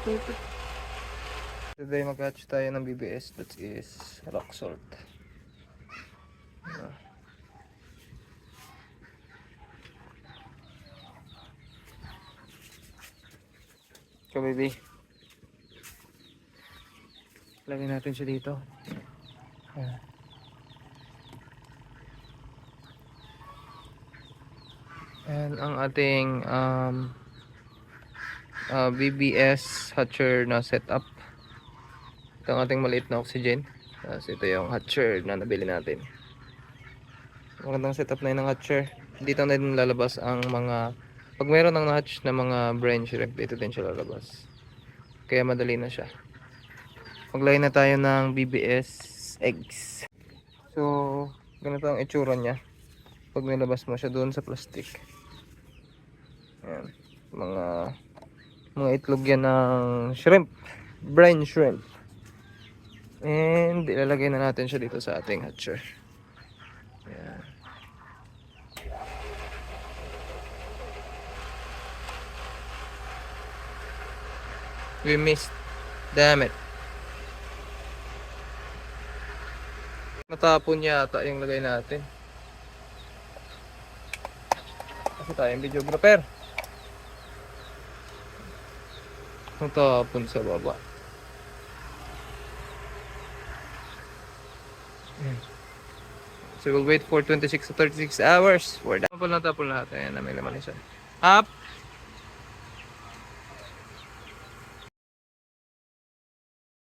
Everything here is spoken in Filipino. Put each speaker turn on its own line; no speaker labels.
Today mag-hatch tayo ng BBS, that is rock salt. So baby, lagyan natin siya dito. And ang ating BBS hatcher na setup. Ito ang ating maliit na oxygen. Tapos ito yung hatcher na nabili natin. Magandang setup na yun ng hatcher. Dito na din lalabas ang mga, pag meron ng hatch na mga brine shrimp, dito din siya lalabas. Kaya madali na siya. Maglagay na tayo ng BBS eggs. So, ganito ang itsura niya pag nilabas mo siya doon sa plastic. Ayan. Mga itlog yan ng shrimp, brine shrimp. And ilalagay na natin siya dito sa ating hatcher. Ayan. We missed. Damn it. Natapon yata yung lagay natin. Kasi tayong videographer. Natapon sa baba. So we'll wait for 26 to 36 hours for that. Tapon lahat. Ayan na, may laman isa. Up!